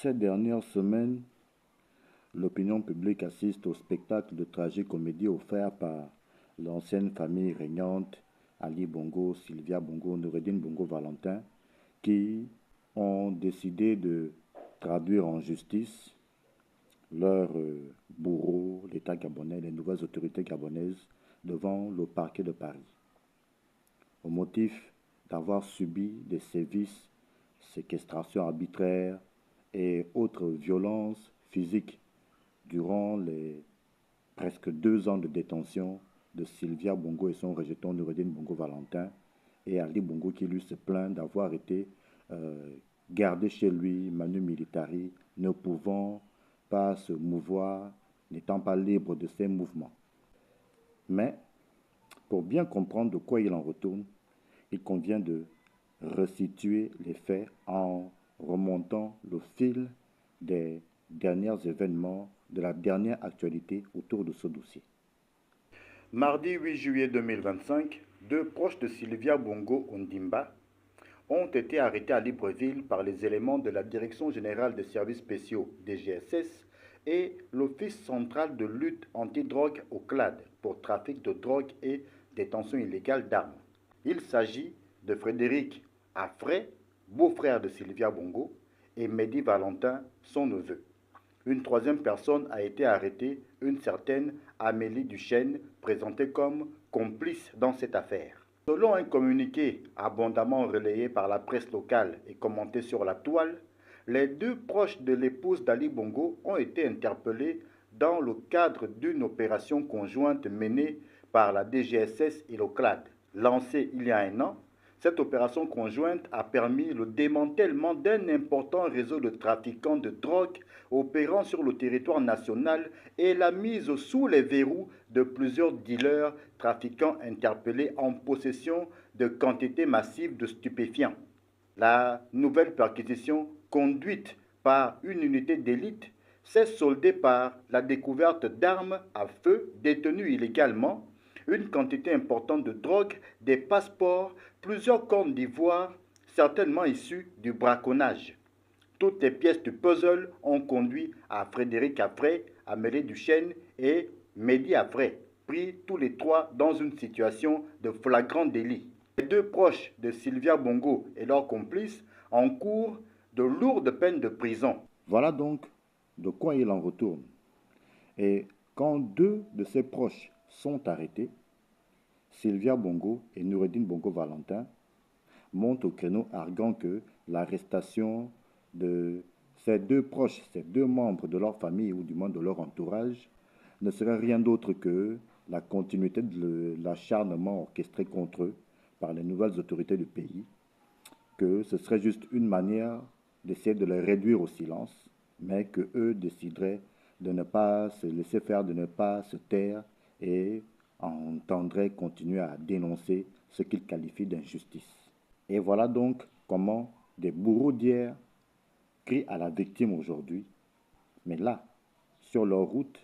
Ces dernières semaines, l'opinion publique assiste au spectacle de tragicomédie offert par l'ancienne famille régnante Ali Bongo, Sylvia Bongo, Noureddine Bongo Valentin, qui ont décidé de traduire en justice leurs bourreaux, l'État gabonais, les nouvelles autorités gabonaises, devant le parquet de Paris, au motif d'avoir subi des sévices, séquestrations arbitraires et autres violences physiques durant les presque 2 ans de détention de Sylvia Bongo et son rejeton Noureddine Bongo Valentin, et Ali Bongo qui lui se plaint d'avoir été gardé chez lui, manu militari, ne pouvant pas se mouvoir, n'étant pas libre de ses mouvements. Mais, pour bien comprendre de quoi il en retourne, il convient de resituer les faits en remontant le fil des derniers événements, de la dernière actualité autour de ce dossier. Mardi 8 juillet 2025, 2 proches de Sylvia Bongo Ondimba ont été arrêtés à Libreville par les éléments de la Direction générale des services spéciaux DGSS et l'Office central de lutte antidrogue au CLAD pour trafic de drogue et détention illégale d'armes. Il s'agit de Frédéric Affray, beau-frère de Sylvia Bongo, et Mehdi Valentin, son neveu. Une troisième personne a été arrêtée, une certaine Amélie Duchesne, présentée comme complice dans cette affaire. Selon un communiqué abondamment relayé par la presse locale et commenté sur la toile, les 2 proches de l'épouse d'Ali Bongo ont été interpellés dans le cadre d'une opération conjointe menée par la DGSS et le CLAD. Lancée il y a un an, cette opération conjointe a permis le démantèlement d'un important réseau de trafiquants de drogue opérant sur le territoire national et la mise sous les verrous de plusieurs dealers trafiquants interpellés en possession de quantités massives de stupéfiants. La nouvelle perquisition, conduite par une unité d'élite, s'est soldée par la découverte d'armes à feu détenues illégalement, une quantité importante de drogue, des passeports, plusieurs cornes d'ivoire, certainement issus du braconnage. Toutes les pièces du puzzle ont conduit à Frédéric Affray, Amélie Duchesne et Mehdi Affray, pris tous les 3 dans une situation de flagrant délit. Les 2 proches de Sylvia Bongo et leurs complices encourent de lourdes peines de prison. Voilà donc de quoi il en retourne. Et quand 2 de ses proches sont arrêtés, Sylvia Bongo et Noureddine Bongo Valentin montent au créneau arguant que l'arrestation de ces 2 proches, ces 2 membres de leur famille ou du moins de leur entourage, ne serait rien d'autre que la continuité de l'acharnement orchestré contre eux par les nouvelles autorités du pays, que ce serait juste une manière d'essayer de les réduire au silence, mais que eux décideraient de ne pas se laisser faire, de ne pas se taire et entendraient continuer à dénoncer ce qu'ils qualifient d'injustice. Et voilà donc comment des bourreaux d'hier crient à la victime aujourd'hui. Mais là, sur leur route,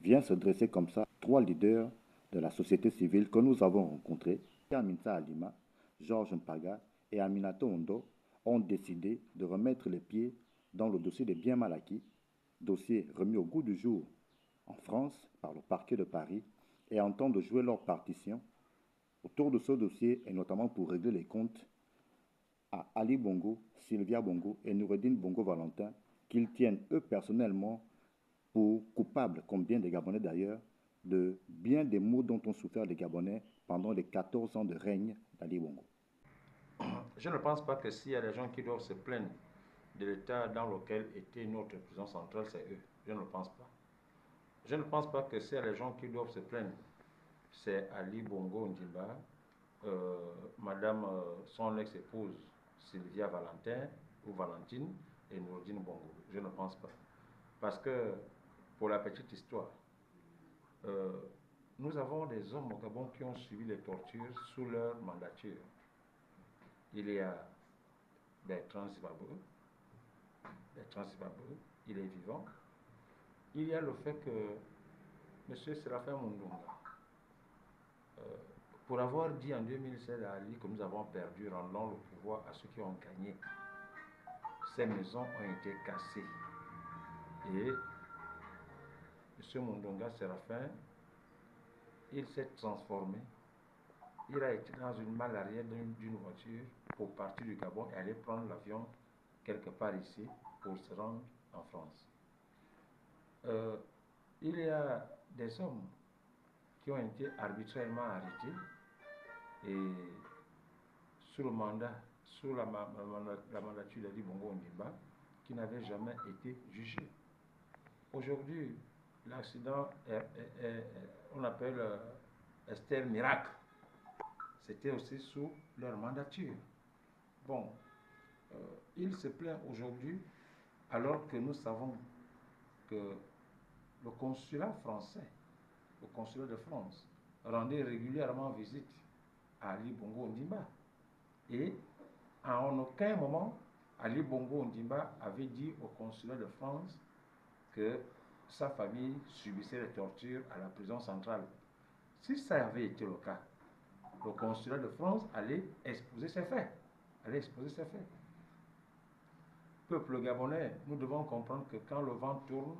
vient se dresser comme ça 3 leaders de la société civile que nous avons rencontrés. Aminata Alima, Georges Mpaga et Aminato Ondo ont décidé de remettre les pieds dans le dossier des biens mal acquis, dossier remis au goût du jour en France par le parquet de Paris, et entendent jouer leur partition autour de ce dossier, et notamment pour régler les comptes à Ali Bongo, Sylvia Bongo et Noureddine Bongo Valentin, qu'ils tiennent eux personnellement pour coupables, comme bien des Gabonais d'ailleurs, de bien des maux dont ont souffert les Gabonais pendant les 14 ans de règne d'Ali Bongo. Je ne pense pas que s'il y a des gens qui doivent se plaindre de l'état dans lequel était notre prison centrale, c'est eux. Je ne le pense pas. Je ne pense pas que s'il y a des gens qui doivent se plaindre, c'est Ali Bongo Ondimba, Madame son ex-épouse Sylvia Valentin ou Valentine et Noureddine Bongo. Je ne pense pas. Parce que, pour la petite histoire, nous avons des hommes au Gabon qui ont subi les tortures sous leur mandature. Il y a Bertrand Zimbabwe, il est vivant. Il y a le fait que M. Séraphin Mundunga, pour avoir dit en 2016 à Ali que nous avons perdu, rendant le pouvoir à ceux qui ont gagné, ces maisons ont été cassées. Et M. Mundonga Séraphin, il s'est transformé. Il a été dans une malle arrière d'une voiture pour partir du Gabon et aller prendre l'avion quelque part ici pour se rendre en France. Il y a des hommes qui ont été arbitrairement arrêtés et sous le mandat, sous la mandature d'Ali Bongo Ondimba, qui n'avaient jamais été jugés. Aujourd'hui, l'accident, on appelle Esther Miracle. C'était aussi sous leur mandature. Bon, il se plaint aujourd'hui, alors que nous savons que le consulat français, le consulat de France, rendait régulièrement visite à Ali Bongo Ondimba. Et en aucun moment, Ali Bongo Ondimba avait dit au consulat de France que sa famille subissait les tortures à la prison centrale. Si ça avait été le cas, le consulat de France allait exposer ses faits. Peuple gabonais, nous devons comprendre que quand le vent tourne,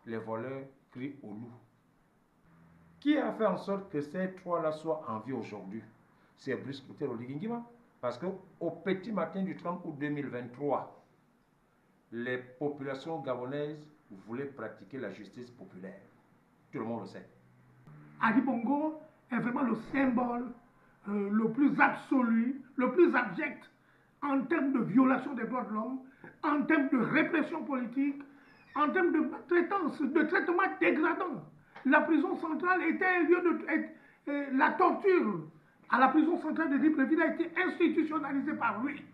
les voleurs crient au loup. Qui a fait en sorte que ces trois-là soient en vie aujourd'hui? C'est Brice Oligui Nguema. Parce qu'au petit matin du 30 août 2023, les populations gabonaises voulaient pratiquer la justice populaire. Tout le monde le sait. Ali Bongo est vraiment le symbole le plus absolu, le plus abject en termes de violation des droits de l'homme, en termes de répression politique, en termes de maltraitance, de traitement dégradant. La prison centrale était un lieu de... la torture à la prison centrale de Libreville a été institutionnalisée par lui.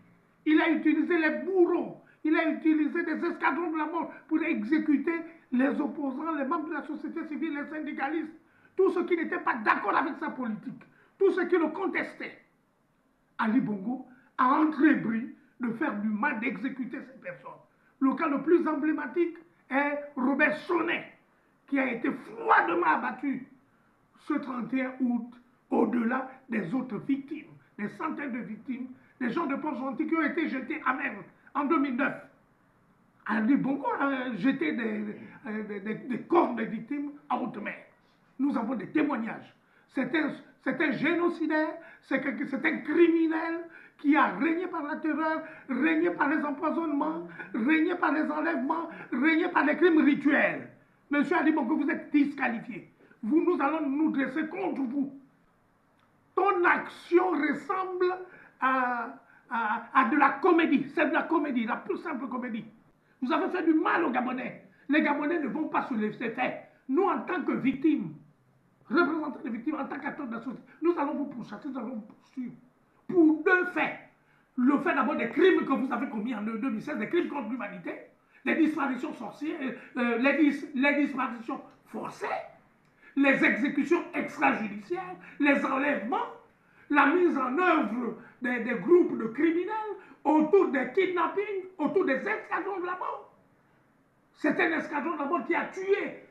Il a utilisé les bourreaux, il a utilisé des escadrons de la mort pour exécuter les opposants, les membres de la société civile, les syndicalistes, tous ceux qui n'étaient pas d'accord avec sa politique, tous ceux qui le contestaient. Ali Bongo a entrepris de faire du mal, d'exécuter ces personnes. Le cas le plus emblématique est Robert Sonnet, qui a été froidement abattu ce 31 août, au-delà des autres victimes, des centaines de victimes, des gens de Port-Gentil qui ont été jetés à mer en 2009. Ali Bongo a jeté des corps de victimes à haute mer. Nous avons des témoignages. C'est un génocidaire, c'est un criminel qui a régné par la terreur, régné par les empoisonnements, régné par les enlèvements, régné par les crimes rituels. Monsieur Ali Bongo, vous êtes disqualifié. Nous allons nous dresser contre vous. Ton action ressemble à de la comédie. C'est de la comédie, la plus simple comédie. Vous avez fait du mal aux Gabonais. Les Gabonais ne vont pas se laisser faire. Nous, en tant que victimes, représentants des victimes, en tant qu'acteurs de la société, nous allons vous pourchasser, nous allons vous poursuivre. Pour deux faits. Le fait d'abord des crimes que vous avez commis en 2016, des crimes contre l'humanité, les disparitions sorcières, les disparitions forcées, les exécutions extrajudiciaires, les enlèvements, la mise en œuvre des groupes de criminels autour des kidnappings, autour des escadrons de la mort. C'est un escadron de la mort qui a tué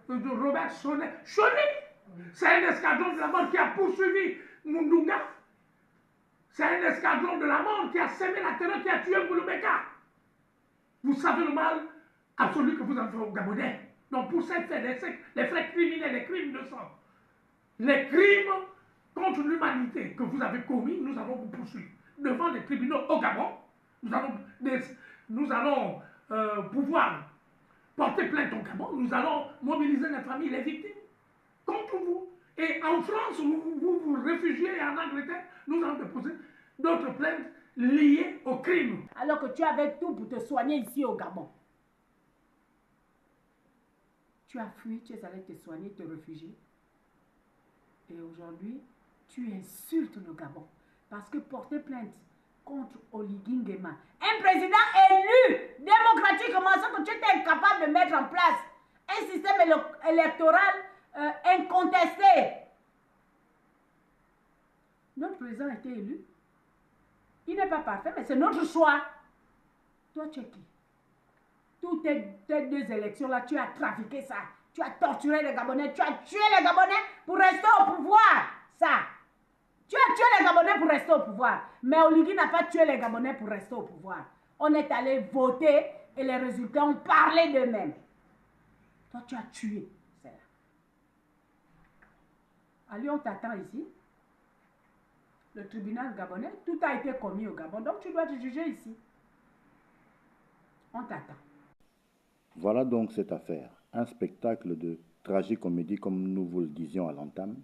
Robert Sonnet. C'est un escadron de la mort qui a poursuivi Mundunga. C'est un escadron de la mort qui a sémé la terreur, qui a tué Mouloubeka. Vous savez le mal absolu que vous avez fait aux Gabonais. Donc pour ces faits, les faits criminels, les crimes de sang, les crimes contre l'humanité que vous avez commis, nous allons vous poursuivre devant les tribunaux au Gabon. Nous allons pouvoir porter plainte au Gabon. Nous allons mobiliser les familles, les victimes contre vous. Et en France, vous réfugiez, et en Angleterre, nous allons déposer d'autres plaintes liées au crime. Alors que tu avais tout pour te soigner ici au Gabon. Tu as fui, tu es allé te soigner, te réfugier. Et aujourd'hui, tu insultes le Gabon. Parce que porter plainte contre Oligui Nguema, un président élu démocratiquement, ce que tu étais incapable de mettre en place un système électoral incontesté. Notre président a été élu. Il n'est pas parfait, mais c'est notre choix. Toi, tu es qui? Toutes tes deux élections-là, tu as trafiqué ça. Tu as torturé les Gabonais, tu as tué les Gabonais pour rester au pouvoir. Ça. Tu as tué les Gabonais pour rester au pouvoir. Mais Oligui n'a pas tué les Gabonais pour rester au pouvoir. On est allé voter et les résultats ont parlé d'eux-mêmes. Toi, tu as tué. C'est là. Ali, on t'attend ici. Le tribunal gabonais, tout a été commis au Gabon. Donc, tu dois te juger ici. On t'attend. Voilà donc cette affaire. Un spectacle de tragicomédie, comme nous vous le disions à l'entame,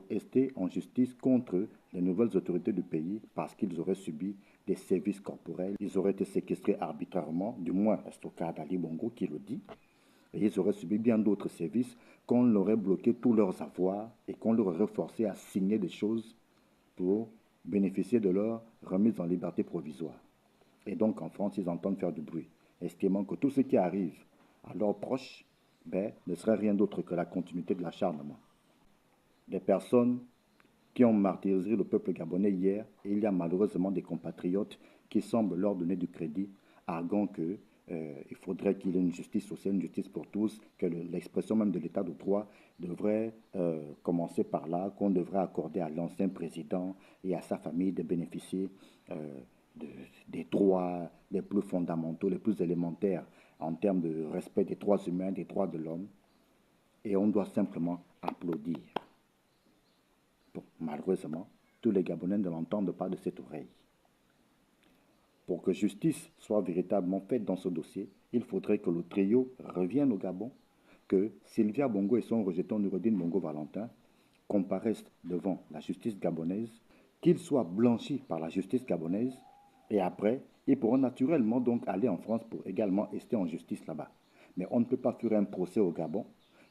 esté en justice contre les nouvelles autorités du pays parce qu'ils auraient subi des sévices corporels. Ils auraient été séquestrés arbitrairement, du moins c'est au cas d'Ali Bongo qui le dit, et ils auraient subi bien d'autres sévices, qu'on leur aurait bloqué tous leurs avoirs et qu'on leur aurait forcé à signer des choses pour bénéficier de leur remise en liberté provisoire. Et donc en France, ils entendent faire du bruit, estimant que tout ce qui arrive à leurs proches ne serait rien d'autre que la continuité de l'acharnement. Des personnes qui ont martyrisé le peuple gabonais hier, et il y a malheureusement des compatriotes qui semblent leur donner du crédit, arguant que il faudrait qu'il y ait une justice sociale, une justice pour tous, que l'expression même de l'état de droit devrait commencer par là, qu'on devrait accorder à l'ancien président et à sa famille de bénéficier des droits les plus fondamentaux, les plus élémentaires en termes de respect des droits humains, des droits de l'homme. Et on doit simplement applaudir. Bon, malheureusement, tous les Gabonais ne l'entendent pas de cette oreille. Pour que justice soit véritablement faite dans ce dossier, il faudrait que le trio revienne au Gabon, que Sylvia Bongo et son rejeton Noureddine Bongo Valentin comparaissent devant la justice gabonaise, qu'ils soient blanchis par la justice gabonaise, et après, ils pourront naturellement donc aller en France pour également rester en justice là-bas. Mais on ne peut pas faire un procès au Gabon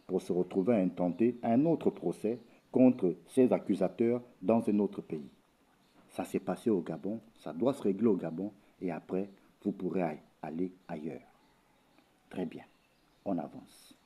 pour se retrouver à intenter un autre procès contre ces accusateurs dans un autre pays. Ça s'est passé au Gabon, ça doit se régler au Gabon, et après, vous pourrez aller ailleurs. Très bien, on avance.